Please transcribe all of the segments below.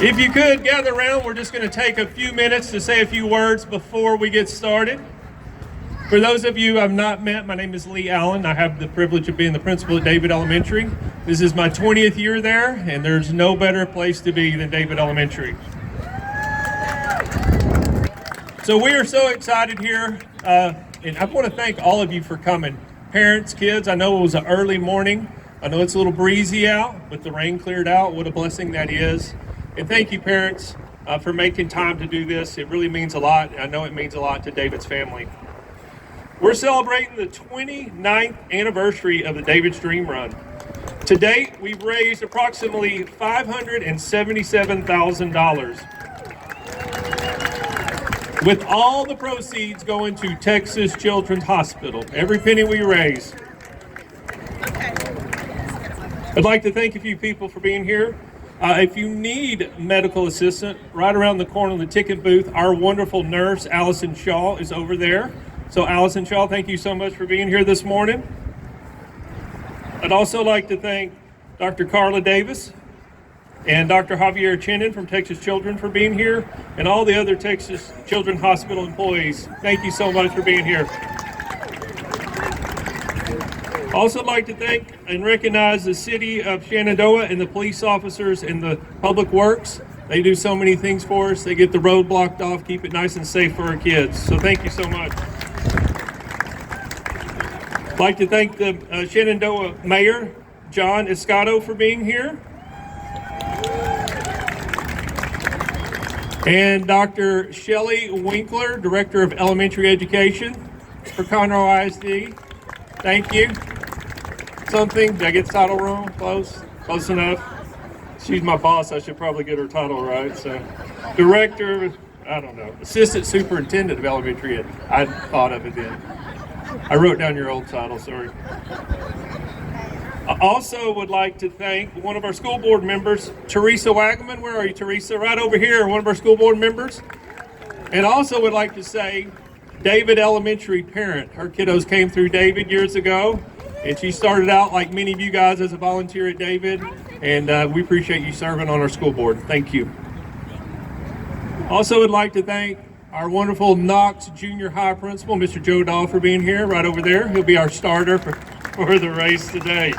If you could gather around, we're just going to take a few minutes to say a few words before we get started. For those of you I've not met, my name is Lee Allen. I have the privilege of being the principal at David Elementary. This is my 20th year there, and there's no better place to be than David Elementary. So we are so excited here, and I want to thank all of you for coming. Parents, kids, I know it was an early morning. I know it's a little breezy out, but the rain cleared out. What a blessing that is. And thank you, parents, for making time to do this. It really means a lot. I know it means a lot to David's family. We're celebrating the 29th anniversary of the David's Dream Run. To date, we've raised approximately $577,000, with all the proceeds going to Texas Children's Hospital. Every penny we raise. I'd like to thank a few people for being here. If you need medical assistance, right around the corner of the ticket booth, our wonderful nurse, Allison Shaw, is over there. So Allison Shaw, thank you so much for being here this morning. I'd also like to thank Dr. Carla Davis and Dr. Javier Chenin from Texas Children for being here, and all the other Texas Children's Hospital employees. Thank you so much for being here. Also like to thank and recognize the city of Shenandoah and the police officers and the public works. They do so many things for us. They get the road blocked off, keep it nice and safe for our kids. So thank you so much. I'd like to thank the Shenandoah Mayor, John Escato, for being here. And Dr. Shelley Winkler, Director of Elementary Education for Conroe ISD. Thank you. Something, did I get the title wrong? Close? Close enough? She's my boss, I should probably get her title right. So, Director, I don't know, Assistant Superintendent of Elementary Ed. I thought of it then. I wrote down your old title, sorry. I also would like to thank one of our school board members, Teresa Wagaman. Where are you, Teresa? Right over here, one of our school board members. And also would like to say, David Elementary parent. Her kiddos came through David years ago, and she started out like many of you guys as a volunteer at David, and we appreciate you serving on our school board. Thank you. Also would like to thank our wonderful Knox Junior High principal, Mr. Joe Dahl, for being here, right over there. He'll be our starter for the race today.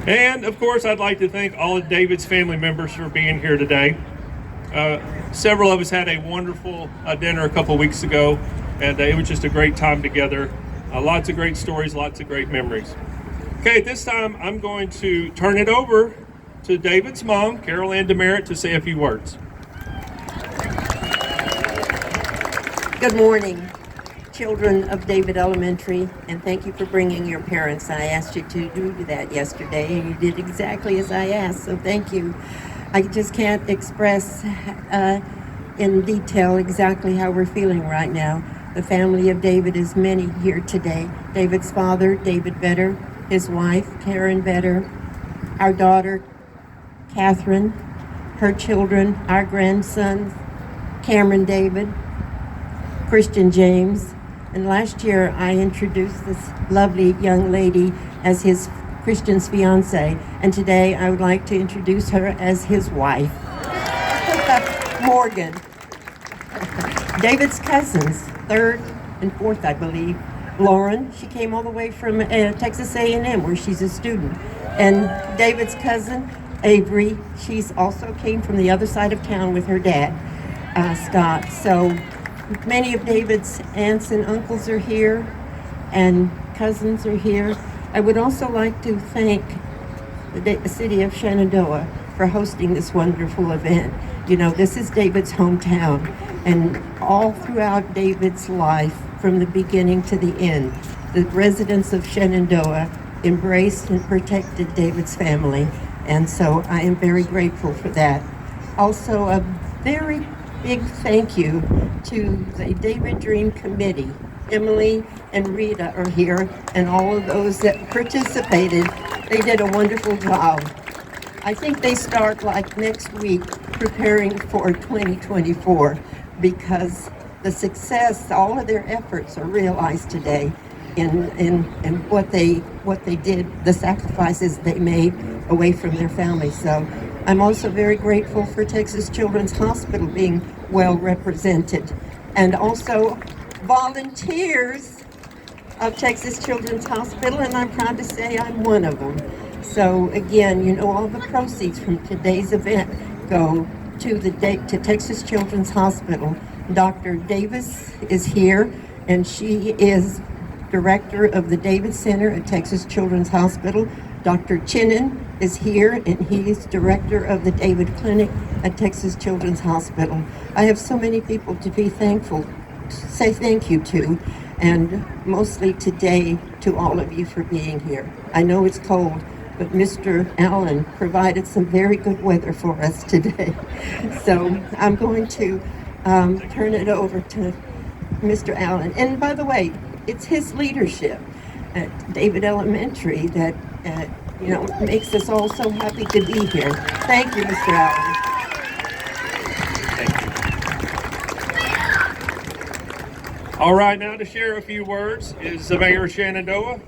And of course, I'd like to thank all of David's family members for being here today. Several of us had a wonderful dinner a couple weeks ago, and it was just a great time together. Lots of great stories, lots of great memories. Okay, at this time, I'm going to turn it over to David's mom, Carol Ann Demerit, to say a few words. Good morning, children of David Elementary, and thank you for bringing your parents. I asked you to do that yesterday, and you did exactly as I asked, so thank you. I just can't express in detail exactly how we're feeling right now. The family of David is many here today. David's father, David Vetter, his wife, Karen Vetter, our daughter, Catherine, her children, our grandson, Cameron David, Christian James, and last year I introduced this lovely young lady as Christian's fiance, and today I would like to introduce her as his wife, Morgan. David's cousins, third and fourth, I believe. Lauren, she came all the way from Texas A&M, where she's a student. And David's cousin, Avery, she's also came from the other side of town with her dad, Scott. So many of David's aunts and uncles are here, and cousins are here. I would also like to thank the city of Shenandoah for hosting this wonderful event. You know, this is David's hometown, and all throughout David's life, from the beginning to the end, the residents of Shenandoah embraced and protected David's family, and so I am very grateful for that. Also, a very big thank you to the David Dream Committee. Emily and Rita are here, and all of those that participated. They did a wonderful job. I think they start like next week preparing for 2024, because the success, all of their efforts are realized today in what they did, the sacrifices they made away from their families. So I'm also very grateful for Texas Children's Hospital being well represented, and also volunteers of Texas Children's Hospital, and I'm proud to say I'm one of them. So again, you know, all the proceeds from today's event go to Texas Children's Hospital. Dr. Davis is here, and she is director of the Davis Center at Texas Children's Hospital. Dr. Chinnan is here, and he's director of the David Clinic at Texas Children's Hospital. I have so many people to be thankful, to say thank you to, and mostly today to all of you for being here. I know it's cold, but Mr. Allen provided some very good weather for us today. So I'm going to turn it over to Mr. Allen. And by the way, it's his leadership at David Elementary that makes us all so happy to be here. Thank you, Mr. Allen. Thank you. All right, now to share a few words is the Mayor of Shenandoah,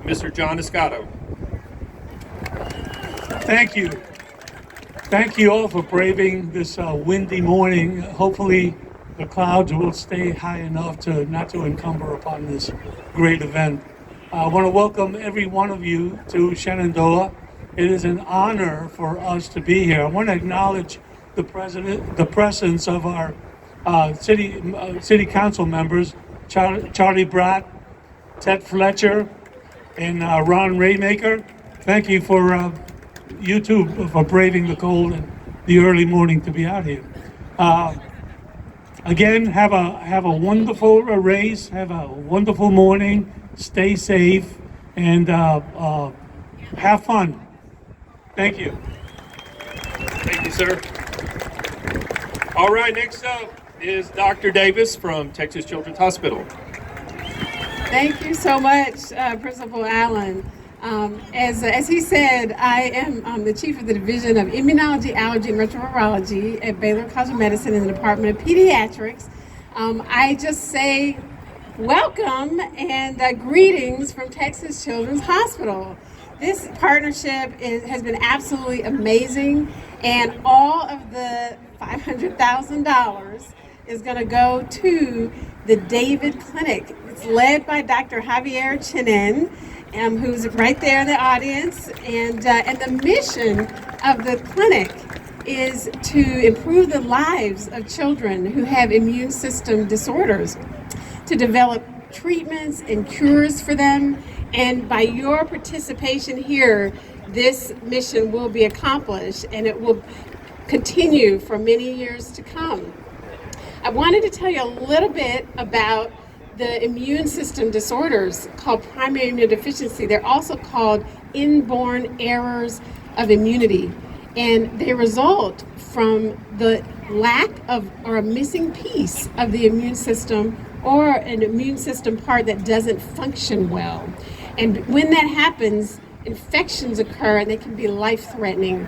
Mr. John Escato. Thank you. Thank you all for braving this windy morning. Hopefully the clouds will stay high enough not to encumber upon this great event. I want to welcome every one of you to Shenandoah. It is an honor for us to be here. I want to acknowledge the presence of our city council members, Charlie Bratt, Ted Fletcher, and Ron Raymaker. Thank you for you two for braving the cold and the early morning to be out here. Again, have a wonderful race, have a wonderful morning, stay safe, and have fun. Thank you. Thank you, sir. All right, next up is Dr. Davis from Texas Children's Hospital. Thank you so much, Principal Allen. As he said, I am the chief of the Division of Immunology, Allergy, and Retrovirology at Baylor College of Medicine in the Department of Pediatrics. I just say welcome and greetings from Texas Children's Hospital. This partnership has been absolutely amazing, and all of the $500,000 is going to go to the David Clinic. It's led by Dr. Javier Chinnan, who's right there in the audience, and the mission of the clinic is to improve the lives of children who have immune system disorders, to develop treatments and cures for them, and by your participation here, this mission will be accomplished, and it will continue for many years to come. I wanted to tell you a little bit about the immune system disorders called primary immunodeficiency. They're also called inborn errors of immunity, and they result from the lack of or a missing piece of the immune system or an immune system part that doesn't function well. And when that happens, infections occur and they can be life-threatening.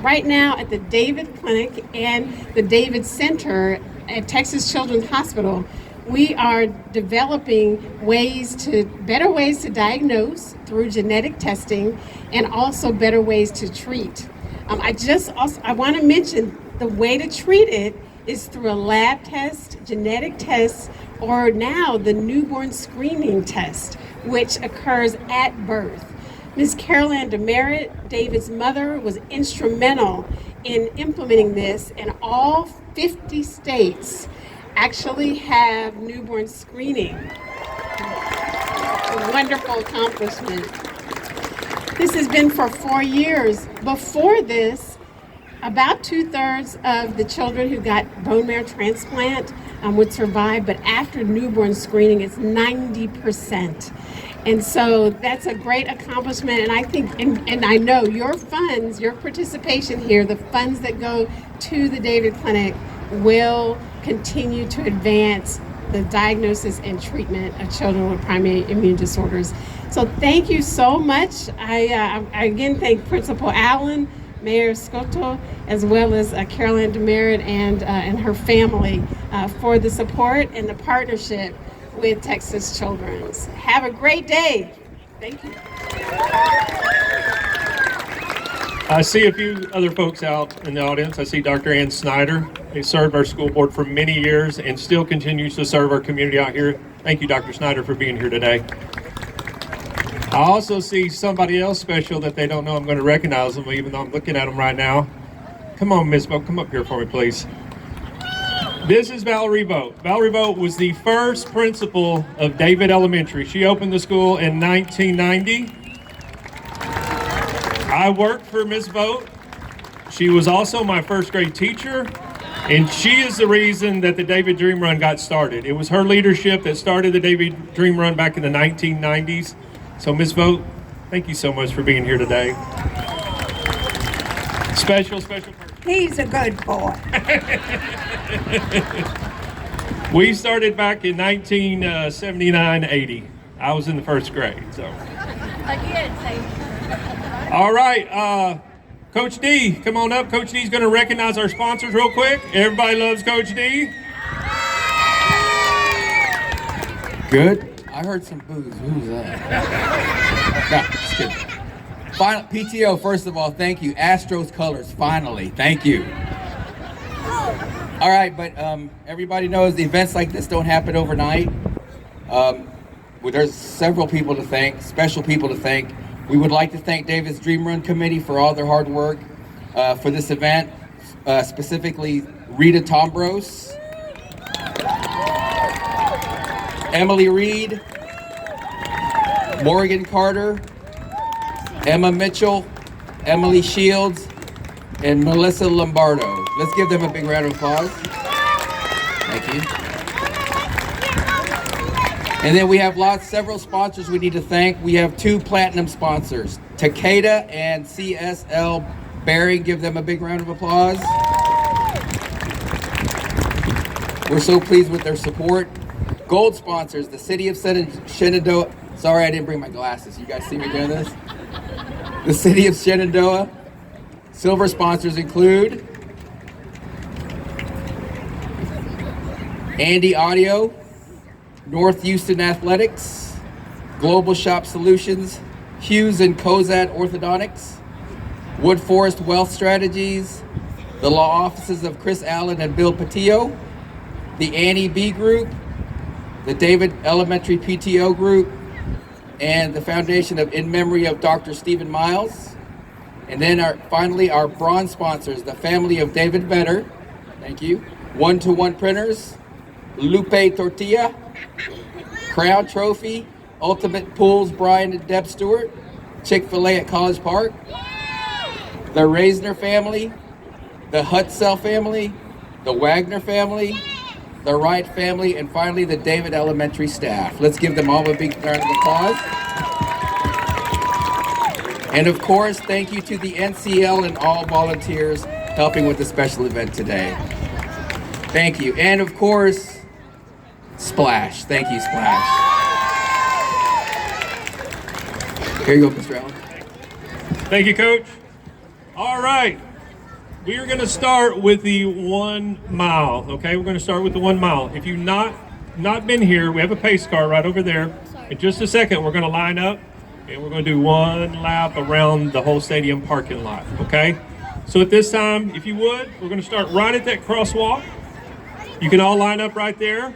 Right now at the David Clinic and the David Center at Texas Children's Hospital, we are developing better ways to diagnose through genetic testing, and also better ways to treat. I want to mention the way to treat it is through a lab test, genetic test, or now the newborn screening test, which occurs at birth. Ms. Carolyn Demerit, David's mother, was instrumental in implementing this, and all 50 states actually have newborn screening. A wonderful accomplishment. This has been for 4 years. Before this, about 2/3 of the children who got bone marrow transplant would survive, but after newborn screening, it's 90%. And so that's a great accomplishment, and I think, and I know your funds, your participation here, the funds that go to the David Clinic will continue to advance the diagnosis and treatment of children with primary immune disorders. So thank you so much. I again thank Principal Allen, Mayor Scotto, as well as Carolyn Demerit and her family for the support and the partnership with Texas Children's. Have a great day. Thank you. I see a few other folks out in the audience. I see Dr. Ann Snyder. He served our school board for many years and still continues to serve our community out here. Thank you, Dr. Snyder, for being here today. I also see somebody else special that they don't know I'm going to recognize them, even though I'm looking at them right now. Come on, Miss Vogt, come up here for me, please. This is Valerie Vogt. Valerie Vogt was the first principal of David Elementary. She opened the school in 1990. I worked for Miss Vogt. She was also my first grade teacher, and she is the reason that the David Dream Run got started. It was her leadership that started the David Dream Run back in the 1990s. So Ms. Vogt, thank you so much for being here today. Special person. He's a good boy. We started back in 1979-80. I was in the first grade, so. All right, Coach D, come on up. Coach D's gonna recognize our sponsors real quick. Everybody loves Coach D. Good. I heard some boos. Who's that? No, just kidding. Final PTO, first of all, thank you. Astros colors, finally. Thank you. All right, but everybody knows the events like this don't happen overnight. Well, there's several people to thank, special people to thank. We would like to thank David's Dream Run Committee for all their hard work for this event, specifically Rita Tombros, Emily Reed, Morgan Carter, Emma Mitchell, Emily Shields, and Melissa Lombardo. Let's give them a big round of applause. Thank you. And then we have several sponsors we need to thank. We have 2 platinum sponsors, Takeda and CSL Bearing. Give them a big round of applause. We're so pleased with their support. Gold sponsors, the City of Shenandoah. Sorry, I didn't bring my glasses. You guys see me doing this? The City of Shenandoah. Silver sponsors include Andy Audio, North Houston Athletics, Global Shop Solutions, Hughes and Cozad Orthodontics, Wood Forest Wealth Strategies, the law offices of Chris Allen and Bill Patillo, the Annie B Group, the David Elementary PTO Group, and the foundation of In Memory of Dr. Stephen Miles. And then finally our bronze sponsors, the family of David Vedder, thank you, One-to-One Printers, Lupe Tortilla, Crown Trophy, Ultimate Pools, Brian and Deb Stewart, Chick-fil-A at College Park, the Reisner family, the Hutzell family, the Wagner family, the Wright family, and finally the David Elementary staff. Let's give them all a big round of applause. And of course, thank you to the NCL and all volunteers helping with the special event today. Thank you. And of course, Splash. Thank you, Splash. Here you go, Mr. Allen. Thank you, Coach. All right. We are going to start with the 1 mile, okay? We're going to start with the 1 mile. If you've not been here, we have a pace car right over there. In just a second, we're going to line up, and we're going to do 1 lap around the whole stadium parking lot, okay? So at this time, if you would, we're going to start right at that crosswalk. You can all line up right there.